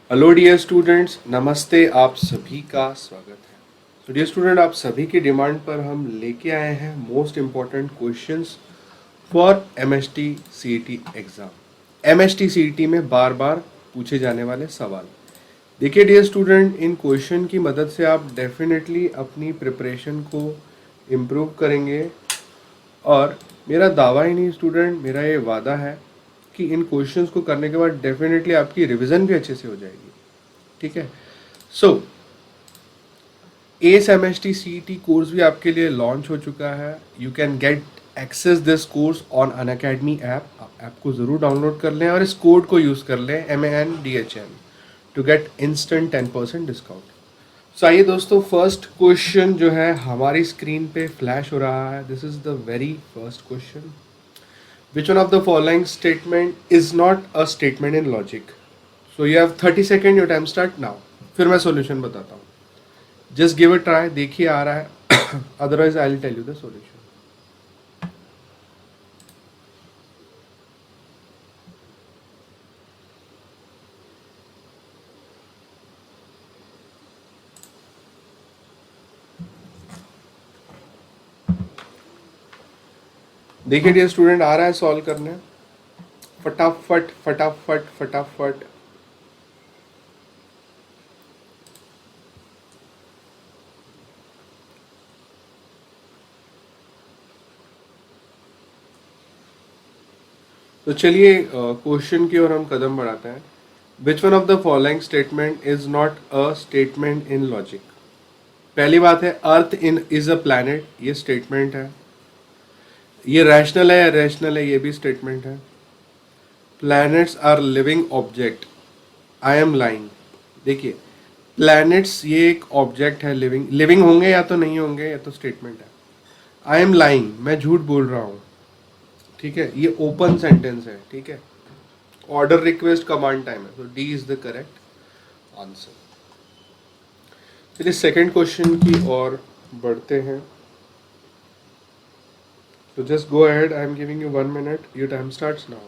Hello dear students, नमस्ते। आप सभी का स्वागत है। तो डियर स्टूडेंट, आप सभी की डिमांड पर हम लेके आए हैं most important questions for MST CET exam. MST CET में बार बार पूछे जाने वाले सवाल। देखिए डियर स्टूडेंट, इन क्वेश्चन की मदद से आप डेफिनेटली अपनी प्रिपरेशन को इम्प्रूव करेंगे। और मेरा दावा ही नहीं स्टूडेंट, मेरा ये वादा है कि इन क्वेश्चंस को करने के बाद डेफिनेटली आपकी रिवीजन भी अच्छे से हो जाएगी। ठीक है। So S M S T C T course भी आपके लिए लॉन्च हो चुका है। You can get access this course on Unacademy app. App को ज़रूर डाउनलोड कर लें और इस कोड को यूज़ कर लें MANDHN to get instant 10% discount. So आइए दोस्तों, फर्स्ट क्वेश्चन जो है हमारी स्क्रीन पे फ्लैश हो रहा है। This is the very first question. Which one of the following statement is not a statement in logic? So you have 30 second, your time start now. फिर मैं सॉल्यूशन बताता हूँ। जस्ट गिव इट ट्राई, देखिए आ रहा है। Otherwise I will tell you the solution. देखिए dear student, आ रहा है सॉल्व करने। फटाफट फटाफट फटाफट। तो चलिए क्वेश्चन की ओर हम कदम बढ़ाते हैं। Which one of the following statement is not a statement in logic? पहली बात है, अर्थ इन इज अ प्लैनेट, ये स्टेटमेंट है। ये रैशनल है या रैशनल है, ये भी स्टेटमेंट है। Planets are living object, I am lying. देखिए, प्लैनेट्स ये एक ऑब्जेक्ट है, लिविंग। लिविंग होंगे या तो नहीं होंगे, ये तो स्टेटमेंट है। आई एम लाइंग, मैं झूठ बोल रहा हूँ। ठीक है, ये ओपन सेंटेंस है। ठीक है, ऑर्डर रिक्वेस्ट कमांड टाइम है, तो D is the correct answer. चलिए सेकेंड क्वेश्चन की ओर बढ़ते हैं। तो just go ahead, I am giving you 1 minute, your time starts now.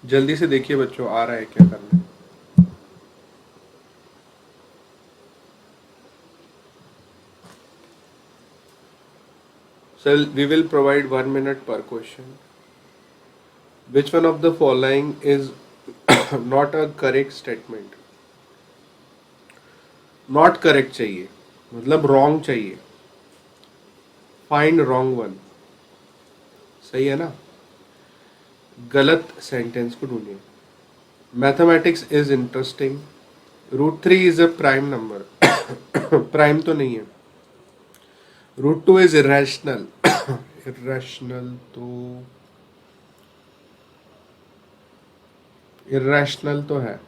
जल्दी से देखिए बच्चों, आ रहा है क्या करना है। So we will provide 1 minute per question. Which one of the following is not a correct statement? Not correct चाहिए, मतलब wrong चाहिए। Find wrong one। सही है ना? गलत सेंटेंस को ढूंढिए। Mathematics is interesting. √3 is a prime number. Prime तो नहीं है। √2 इज इरेशनल। इरेशनल तो इरेशनल तो है।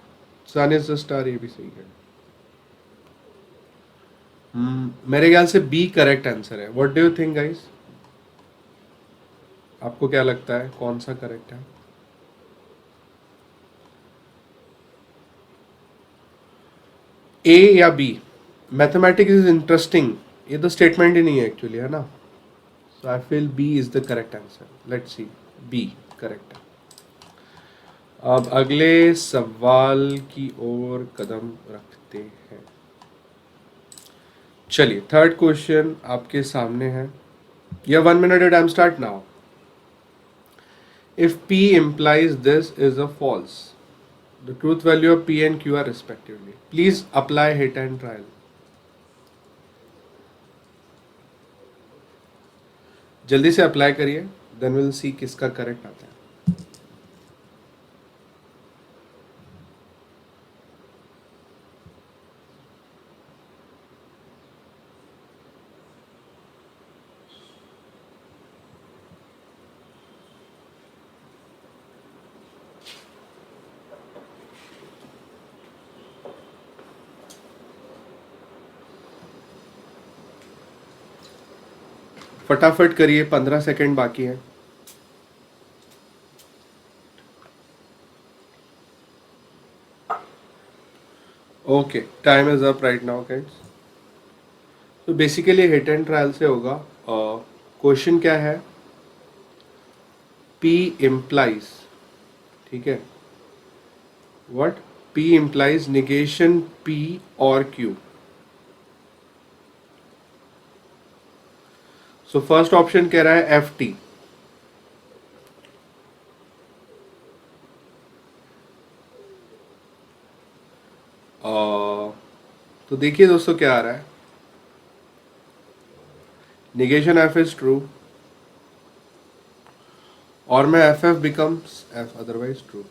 सन इज द स्टार, ये भी सही है। मेरे ख्याल से बी करेक्ट आंसर है। What do you think guys? आपको क्या लगता है कौन सा करेक्ट है? ए या बी? मैथमेटिक्स इज इंटरेस्टिंग, ये तो स्टेटमेंट ही नहीं है एक्चुअली, है ना? So I feel B is the correct answer. Let's see, B correct है। अब अगले सवाल की ओर कदम रखते हैं। चलिए थर्ड क्वेश्चन आपके सामने है। ये 1 minute time start now. If P implies this is a false, the truth value of P and Q are respectively. Please apply hit and trial. जल्दी से अप्लाई करिए, देन विल सी किसका correct आता है। फटाफट करिए, 15 सेकेंड बाकी है। Okay, time is up right now guys. तो बेसिकली हिट एंड ट्रायल से होगा। क्वेश्चन क्या है, P implies, ठीक है, what, P implies negation P और Q। सो फर्स्ट ऑप्शन कह रहा है FT। तो देखिए दोस्तों क्या आ रहा है, negation F is true और में FF becomes F otherwise true,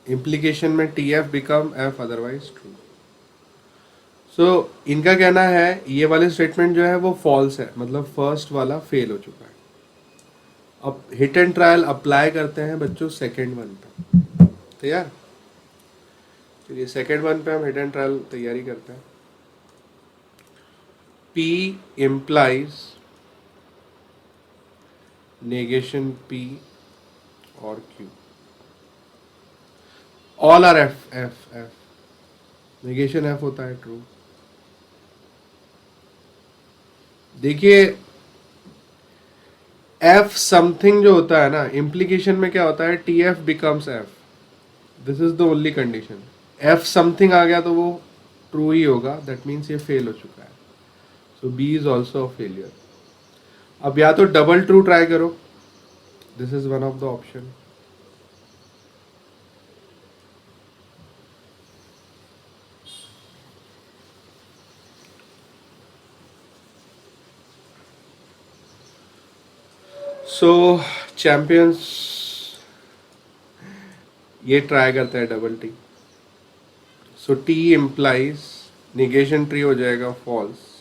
implication में TF become F otherwise true। सो इनका कहना है ये वाले स्टेटमेंट जो है वो फॉल्स है, मतलब फर्स्ट वाला फेल हो चुका है। अब हिट एंड ट्रायल अप्लाई करते हैं बच्चों सेकेंड वन पे, तैयार? चलिए सेकेंड वन पे हम हिट एंड ट्रायल तैयारी करते हैं। P implies negation P और Q, all are F negation F होता है ट्रू। देखिए F समथिंग जो होता है ना, इम्प्लीकेशन में क्या होता है, TF becomes F, this is the only condition. F something आ गया तो वो ट्रू ही होगा, दैट मीन्स ये फेल हो चुका है। So B is also a failure. अब या तो डबल ट्रू ट्राई करो, this is one of the option. So champions ये ट्राई करते हैं double T. So T implies negation true हो जाएगा फॉल्स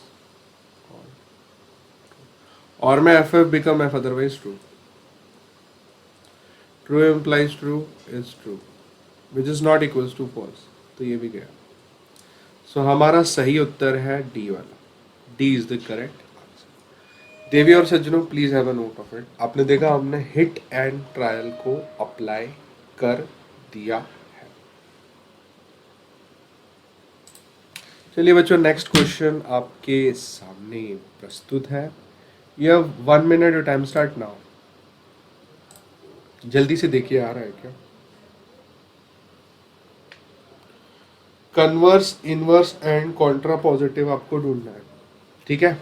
और में F F become F otherwise true. True implies true is true which is not equals to false, तो ये भी गया। सो हमारा सही उत्तर है डी वाला, D is the correct answer. देवी और सज्जनों please have a note of it. आपने देखा हमने हिट एंड ट्रायल को अप्लाई कर दिया है। चलिए बच्चों नेक्स्ट क्वेश्चन आपके सामने प्रस्तुत है। यह 1 मिनट टाइम स्टार्ट नाउ। जल्दी से देखिए आ रहा है क्या। Converse, inverse and contra positive आपको ढूंढना है, ठीक है।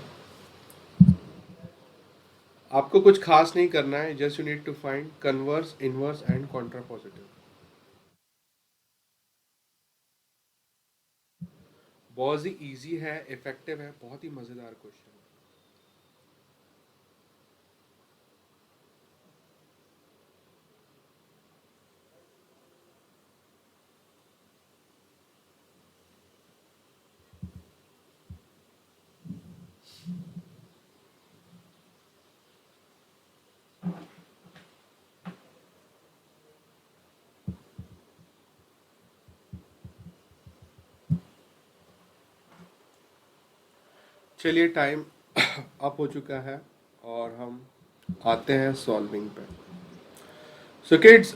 आपको कुछ खास नहीं करना है, just you need to find converse, inverse and contra positive. बहुत ही इजी है, इफेक्टिव है, बहुत ही मजेदार क्वेश्चन है। चलिए टाइम अप हो चुका है और हम आते हैं सॉल्विंग पे। So kids,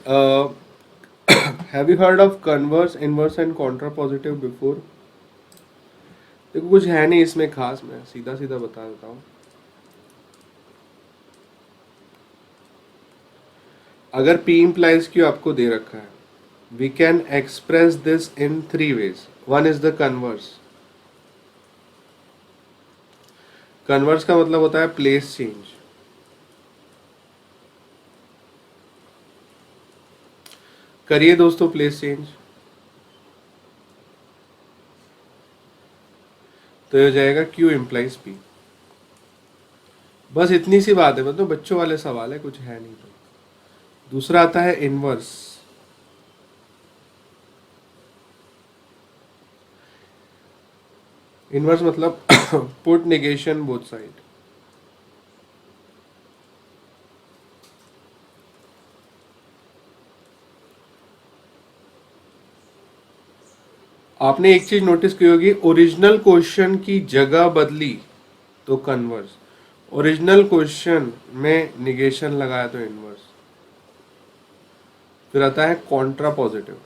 have you heard of converse, inverse and contra positive before? देखो कुछ है नहीं इसमें खास, मैं सीधा सीधा बता देता हूँ। अगर P implies Q आपको दे रखा है, we can express this in 3 ways. One is the converse. Converse का मतलब होता है प्लेस चेंज। करिए दोस्तों प्लेस चेंज, तो ये हो जाएगा Q implies P। बस इतनी सी बात है, मतलब बच्चों वाले सवाल है, कुछ है नहीं। तो दूसरा आता है इनवर्स। इनवर्स मतलब पुट नेगेशन बोथ साइड। आपने एक चीज नोटिस की होगी, ओरिजिनल क्वेश्चन की जगह बदली तो कन्वर्स, ओरिजिनल क्वेश्चन में निगेशन लगाया तो इनवर्स। फिर आता है Contra positive.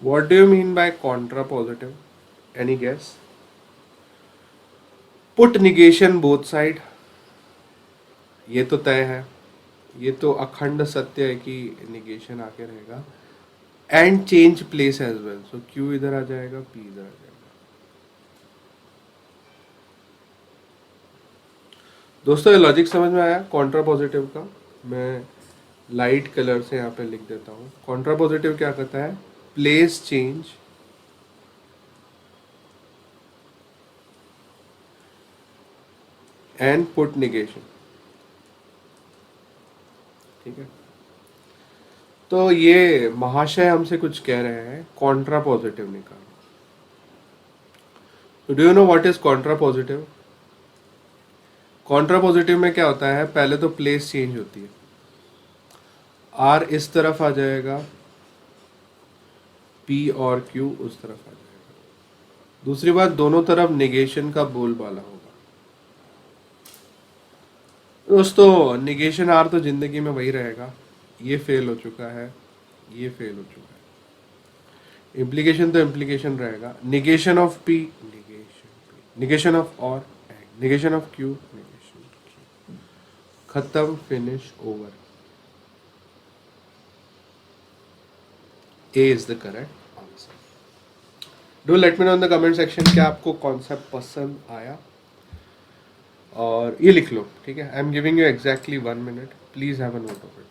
What do you mean by contrapositive? Any guess? Put negation both side. ये तो तय है, ये तो अखंड सत्य है कि निगेशन आके रहेगा. And change place as well. So Q इधर आ जाएगा, पी इधर आ जाएगा. दोस्तों ये लॉजिक समझ में आया कॉन्ट्रा पॉजिटिव का? मैं लाइट कलर से यहाँ पे लिख देता हूँ. कॉन्ट्रा पॉजिटिव क्या कहता है? Place change and put negation. ठीक है, तो ये महाशय हमसे कुछ कह रहे हैं कॉन्ट्रा पॉजिटिव निकालो. तो do you know what is Contra positive? Contra positive में क्या होता है? पहले तो प्लेस चेंज होती है. आर इस तरफ आ जाएगा, पी और क्यू उस तरफ आ जाएगा. दूसरी बात, दोनों तरफ निगेशन का बोलबाला होगा. दोस्तों निगेशन आर तो जिंदगी में वही रहेगा. ये फेल हो चुका है, ये फेल हो चुका है. इम्प्लीकेशन तो इम्प्लीकेशन रहेगा. Negation of P, negation of और, निगेशन ऑफ क्यू, निगेशन. खत्म, finish, over. A is the correct answer. Do let me no in the comment section क्या आपको कॉन्सेप्ट पसंद आया. और ये लिख लो, ठीक है. I am giving you exactly 1 minute. Please have a note of it.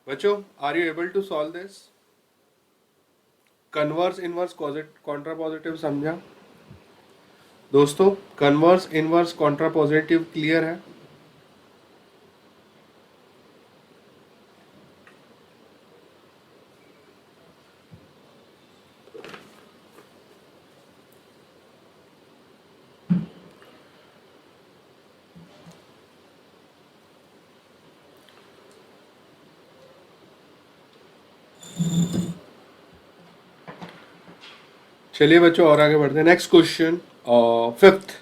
बच्चों, are you able to solve this? Converse inverse contrapositive समझा दोस्तों? Converse inverse contrapositive clear है? चलिए बच्चों और आगे बढ़ते हैं. Next question, fifth.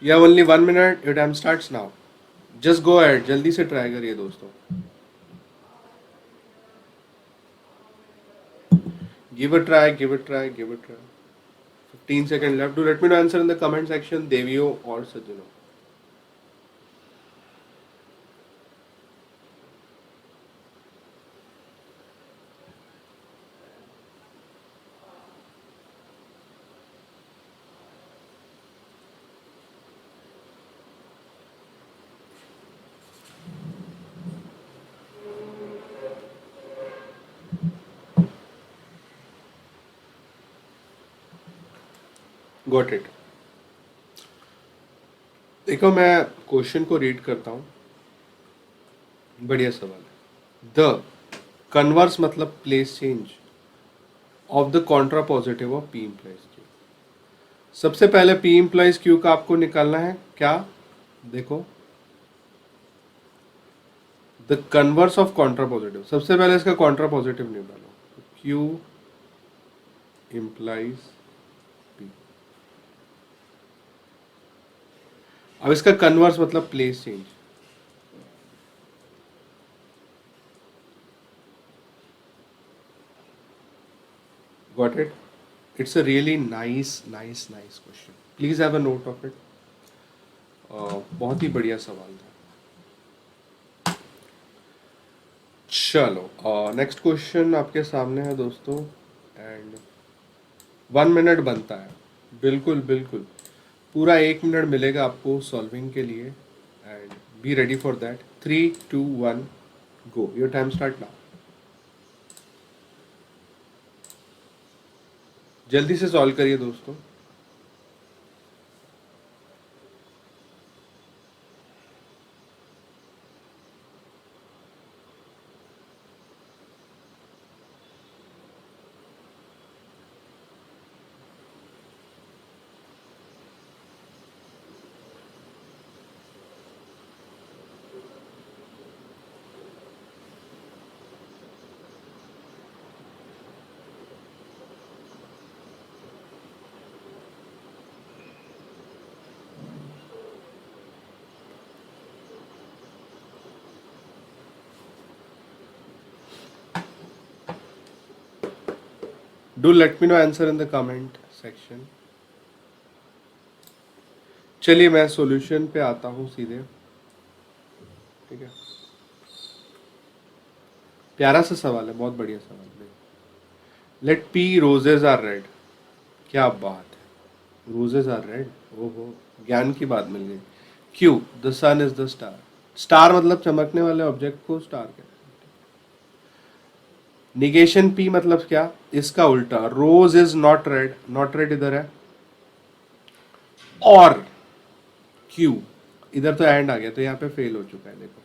You have only 1 minute. Your time starts now. Just go ahead, जल्दी से ट्राई करिए दोस्तों. Give a try, give a try, give a try. 15 seconds left. Do let me know answer in the comment section, Deviyo or Sajjano. Got it. देखो मैं question को read करता हूँ. बढ़िया सवाल है. द कन्वर्स मतलब place change of the contra positive of P implies Q. सबसे पहले पी इम्प्लाइज क्यू का आपको निकालना है क्या? देखो, the converse of Contra positive. सबसे पहले इसका कॉन्ट्रा पॉजिटिव निकालो. Q implies P. अब इसका कन्वर्स मतलब place change. Got it? It's a really nice question. Please have a note of it. बहुत ही बढ़िया सवाल था. चलो नेक्स्ट क्वेश्चन आपके सामने है दोस्तों. एंड 1 मिनट बनता है. बिल्कुल बिल्कुल पूरा 1 मिनट मिलेगा आपको सॉल्विंग के लिए. And be ready for that. 3, 2, 1 go. Your time start now. जल्दी से सॉल्व करिए दोस्तों. Do let me know answer in the comment section. चलिए मैं सॉल्यूशन पे आता हूँ सीधे। ठीक है, प्यारा सा सवाल है, बहुत बढ़िया सवाल है। Let P roses are red. क्या बात है, रोजेज आर रेड। ओहो, ज्ञान की बात मिल गई। क्यों? The sun is the star. Star मतलब चमकने वाले ऑब्जेक्ट को स्टार कहते हैं। निगेशन पी मतलब क्या? इसका उल्टा, rose is not red. Not red इधर है, और क्यों इधर तो एंड आ गया, तो यहाँ पे फेल हो चुका है। देखो,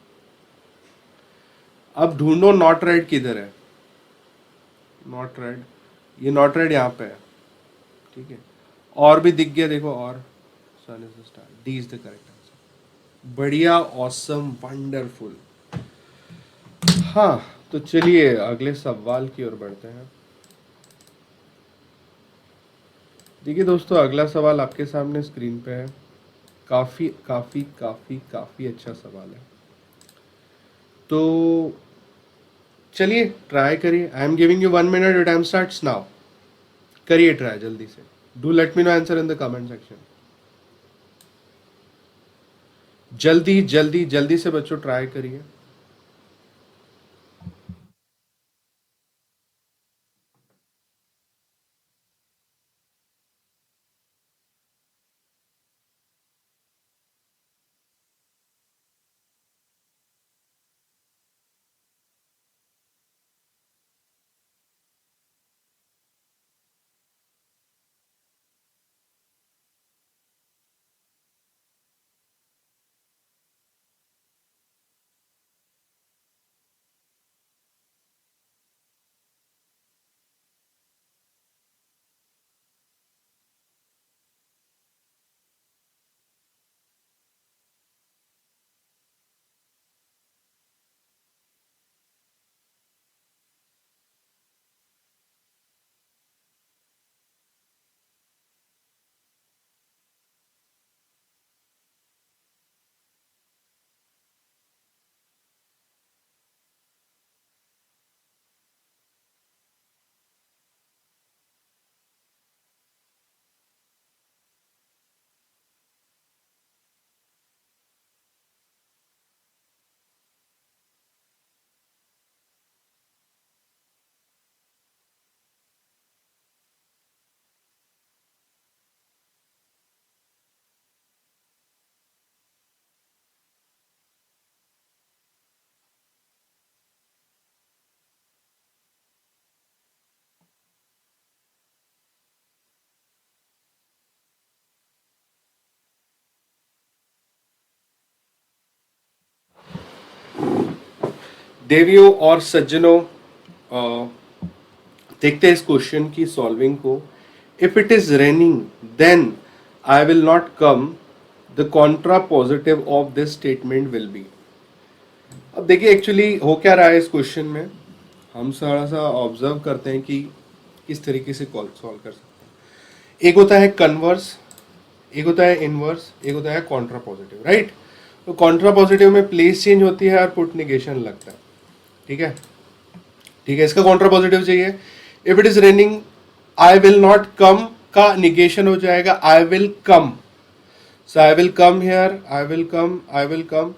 अब ढूंढो नॉट रेड किधर है। नॉट रेड, ये नॉट रेड यहाँ पे है। ठीक है, और भी दिख गया देखो, और sun is the star. D is the correct answer. बढ़िया, ऑसम, वंडरफुल। हाँ, तो चलिए अगले सवाल की ओर बढ़ते हैं। देखिए दोस्तों, अगला सवाल आपके सामने स्क्रीन पे है। काफी काफी काफी काफी अच्छा सवाल है, तो चलिए ट्राई करिए। आई am giving you 1 minute, your time starts now. करिए ट्राई जल्दी से। Do let me know answer in the comment section. जल्दी जल्दी जल्दी से बच्चों ट्राई करिए। देवियों और सज्जनों, देखते हैं इस क्वेश्चन की सॉल्विंग को। If it is raining then I will not come, the contra positive of this statement will be. अब देखिए एक्चुअली हो क्या रहा है इस क्वेश्चन में, हम थोड़ा सा ऑब्जर्व करते हैं कि किस तरीके से सॉल्व कर सकते हैं। एक होता है कन्वर्स, एक होता है इनवर्स, एक होता है कॉन्ट्रा पॉजिटिव, राइट। तो कॉन्ट्रा पॉजिटिव में प्लेस चेंज होती है और पुट निगेशन लगता है। ठीक है, ठीक है, इसका कॉन्ट्रा पॉजिटिव चाहिए। If it is raining I will not come का निगेशन हो जाएगा I will come. So I will come here, I will come, I will come.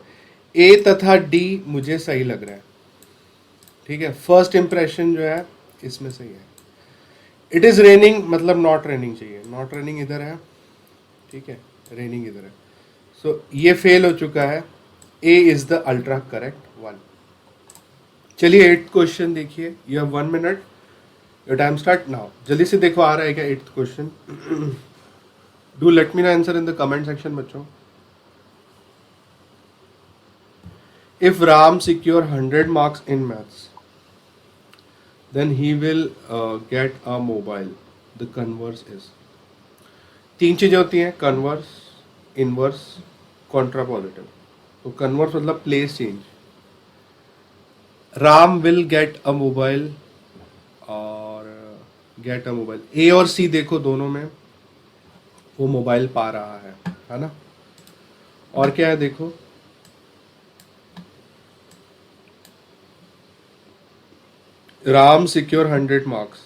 A तथा डी मुझे सही लग रहा है। ठीक है, फर्स्ट इंप्रेशन जो है इसमें सही है। इट इज रेनिंग मतलब नॉट रेनिंग चाहिए, नॉट रेनिंग इधर है। ठीक है, रेनिंग इधर है। सो ये फेल हो चुका है। A is the ultra correct one. चलिए एट्थ क्वेश्चन देखिए। You have 1 minute, your time start now. जल्दी से देखो आ रहा है क्या eighth question. Do let me know answer in the comment section बच्चों। If Ram secure 100 marks in maths, then he will get a mobile. The converse is, तीन चीजें होती हैं, कन्वर्स, इनवर्स, कॉन्ट्रा पॉजिटिव। तो कन्वर्स मतलब place change. Ram will get a mobile और get a mobile, ए और सी देखो दोनों में वो मोबाइल पा रहा है ना। और क्या है देखो, राम सिक्योर 100 marks,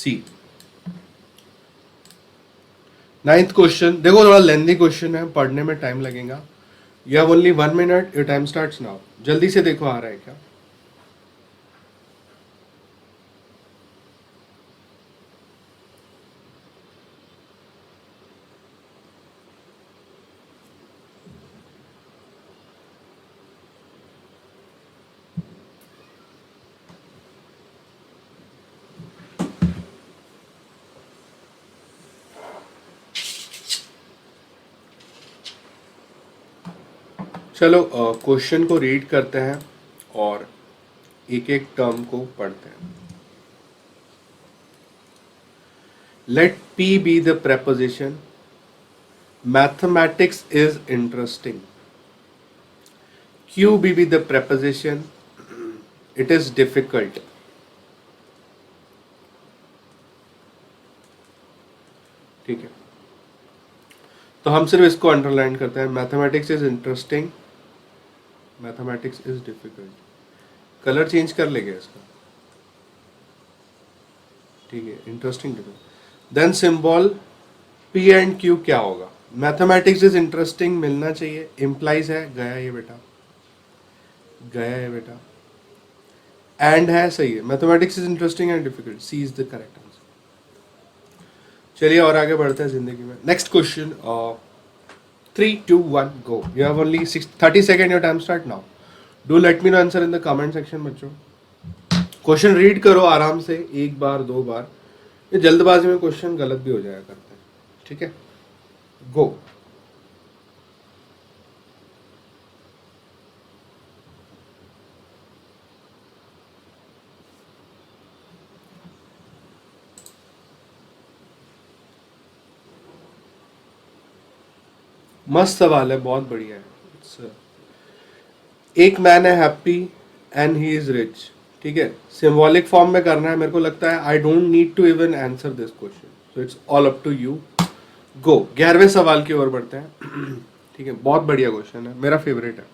सी। नाइन्थ क्वेश्चन, देखो थोड़ा लेंथी क्वेश्चन है, पढ़ने में टाइम लगेगा। You have only 1 minute, your time starts now. जल्दी से देखो आ रहा है क्या। चलो क्वेश्चन को रीड करते हैं और एक एक टर्म को पढ़ते हैं। Let P be the preposition. Mathematics is interesting. Q be the preposition. It is difficult. ठीक है, तो हम सिर्फ इसको अंडरलाइन करते हैं। Mathematics is interesting, mathematics is difficult. Colour change कर लेंगे इसका, ठीक है, interesting difficult. Then symbol P and Q क्या होगा। मैथमेटिक्स इज इंटरेस्टिंग मिलना चाहिए, इम्प्लाइज है, गया ये बेटा, गया है बेटा। एंड है, सही है। Mathematics is interesting and difficult, C is the correct answer. चलिए और आगे बढ़ते हैं जिंदगी में। Next question, 3, 2, 1 go. You have only 30 second, your time start now. Do let me know answer in the comment section बच्चों। क्वेश्चन रीड करो आराम से, एक बार दो बार, ये जल्दबाजी में क्वेश्चन गलत भी हो जाया करते हैं, ठीक है। गो। मस्त सवाल है, बहुत बढ़िया है। एक मैन है happy and he is rich, ठीक है। सिंबॉलिक फॉर्म में करना है, मेरे को लगता है I don't need to even answer this question, so it's all up to you. Go. 11वें सवाल की ओर बढ़ते हैं। ठीक है, बहुत बढ़िया क्वेश्चन है, मेरा फेवरेट है।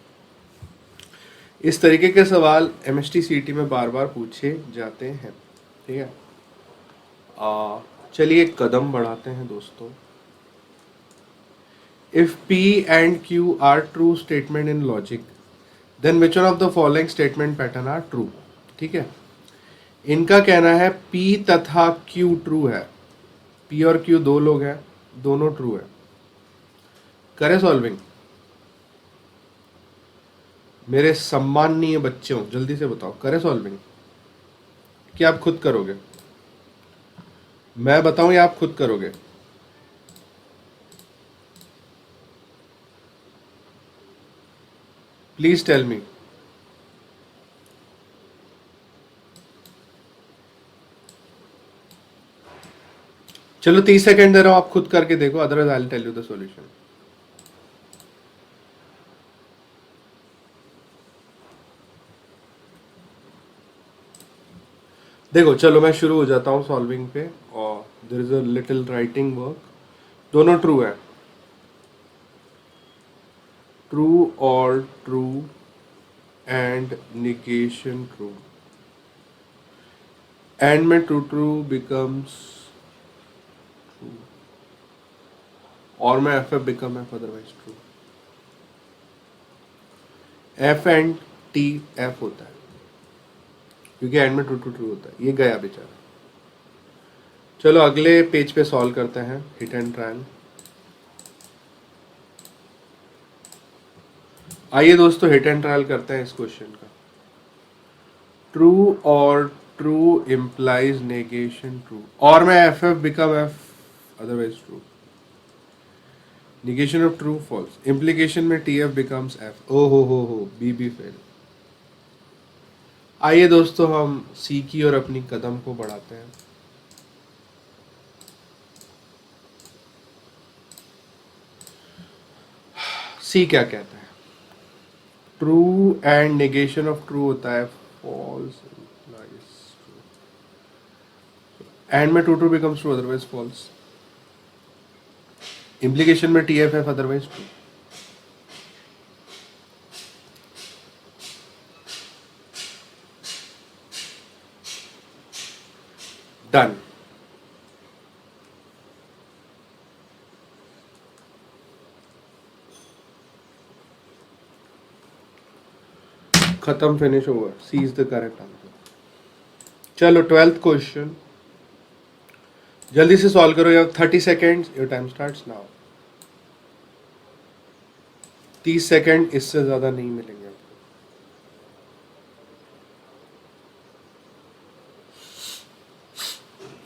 इस तरीके के सवाल एमएसटी सीटी में बार बार पूछे जाते हैं, ठीक है। चलिए एक कदम बढ़ाते हैं दोस्तों। If P and Q are true statement in logic, then which one of the following statement pattern are true? ठीक है, इनका कहना है P तथा Q ट्रू है। P और Q दो लोग हैं, दोनों ट्रू है। करे सॉल्विंग मेरे सम्माननीय बच्चों, जल्दी से बताओ, करे सॉल्विंग क्या आप खुद करोगे, मैं बताऊं या आप खुद करोगे। Please tell me. चलो 30 सेकेंड दे रहा हूं, आप खुद करके देखो, otherwise I will tell you the solution. देखो चलो मैं शुरू हो जाता हूँ सॉल्विंग पे, और there is a little writing work. दोनों ट्रू है, ट्रू और true and negation true. And में ट्रू ट्रू बिकम्स ट्रू, और में F F become F, otherwise true. F and T F होता है, क्योंकि एंड में ट्रू ट्रू ट्रू होता है। ये गया बेचारा। चलो अगले पेज पे सॉल्व करते हैं, हिट एंड ट्रायल। आइए दोस्तों हिट एंड ट्रायल करते हैं इस क्वेश्चन का। ट्रू और ट्रू इंप्लाइज नेगेशन ट्रू, और में F F become F, otherwise true. Negation of true false, implication में टी एफ बिकम्स एफ। ओ हो बी बी फेल। आइए दोस्तों हम सी की और अपनी कदम को बढ़ाते हैं। सी क्या कहता है, true and negation of true होता है फॉल्स, एंड में true true becomes true, otherwise false. Implication में T F F, otherwise true. Done. खत्म, finish, over, C is the correct answer. चलो 12th क्वेश्चन, जल्दी से सॉल्व करो, या 30 seconds, your time starts now. 30 second, इससे ज्यादा नहीं मिलेंगे आपको।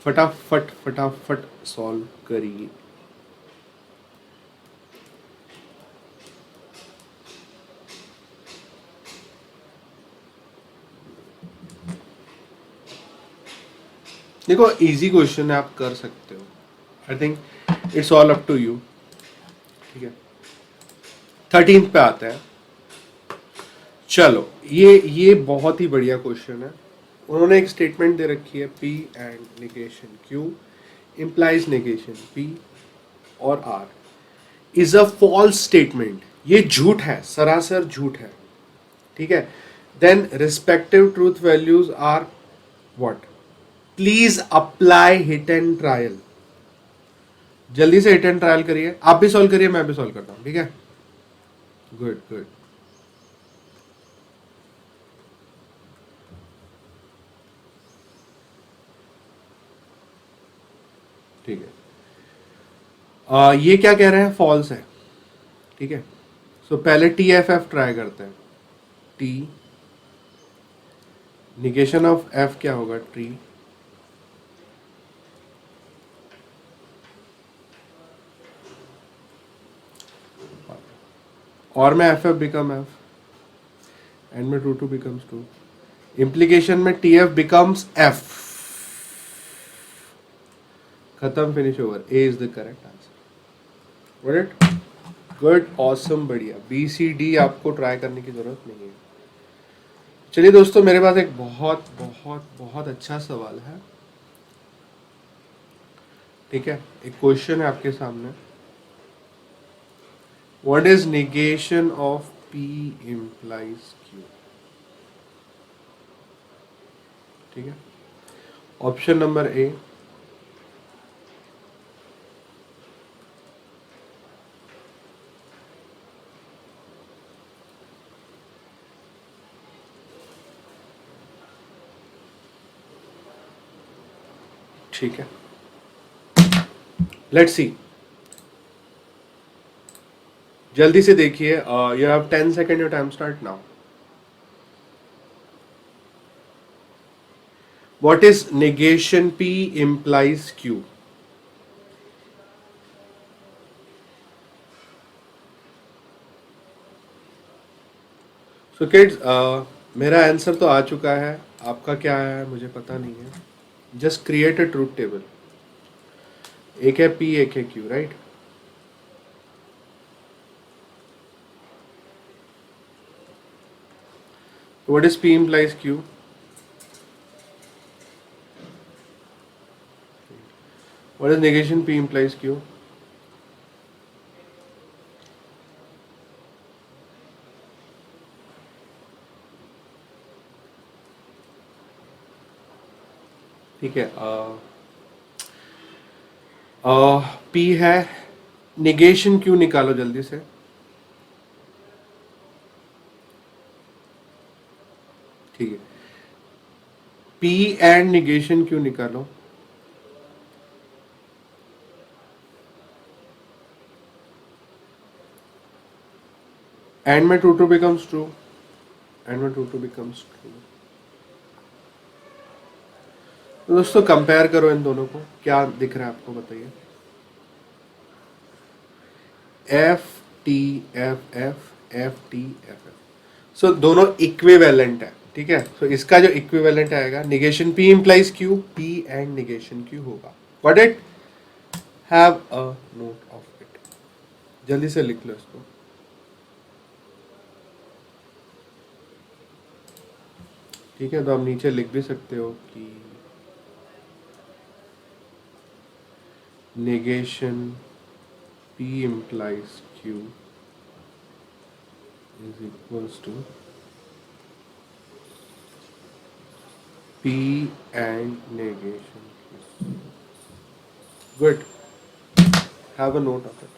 फटाफट फटाफट सॉल्व करिए। देखो इजी क्वेश्चन है, आप कर सकते हो। I think it's all up to you. ठीक है, 13th पे आता है। चलो ये बहुत ही बढ़िया क्वेश्चन है। उन्होंने एक स्टेटमेंट दे रखी है, P and negation Q implies negation P और R is a false statement. ये झूठ है, सरासर झूठ है। ठीक है, then respective truth values are what? Please apply hit and trial. जल्दी से हिट एंड ट्रायल करिए, आप भी सॉल्व करिए, मैं भी सॉल्व करता हूं। ठीक है, गुड गुड। ठीक है, ये क्या कह रहे हैं? फॉल्स है। ठीक है, सो पहले TFF ट्राई करते हैं। T निगेशन ऑफ F क्या होगा? ट्री। और में FF बिकम F, एंड में 2 बिकम्स 2। इम्प्लीकेशन में TF बिकम्स F। खत्म, finish, over, A is the correct answer. Got it? Good, awesome, बढ़िया। BCD आपको ट्राई करने की जरूरत नहीं है। चलिए दोस्तों, मेरे पास एक बहुत बहुत बहुत अच्छा सवाल है। ठीक है, एक क्वेश्चन है आपके सामने। What is negation of P implies Q? ठीक है, ऑप्शन नंबर A, ठीक है, लेट्स सी। जल्दी से देखिए, you have 10 second, your time start now. What is negation P implies Q? So kids, मेरा आंसर तो आ चुका है, आपका क्या है मुझे पता नहीं है। Just create a truth table. एक है P, एक है Q, right? What is P implies Q? What is negation P implies Q? ठीक है, P है, नेगेशन Q निकालो जल्दी से। ठीक है, P एंड नेगेशन Q निकालो। एंड में 2 बिकम्स ट्रू, एंड में 2 बिकम्स ट्रू। तो दोस्तों कंपेयर करो इन दोनों को, क्या दिख रहा है आपको बताइए। FTFF सो दोनों इक्विवेलेंट है। ठीक है, सो इसका जो इक्विवेलेंट आएगा, negation P implies Q, P and negation Q होगा। Got it? Have a note of it. जल्दी से लिख लो इसको। ठीक है, तो आप नीचे लिख भी सकते हो कि negation P implies Q is equals to P and negation Q. Good. Have a note of it.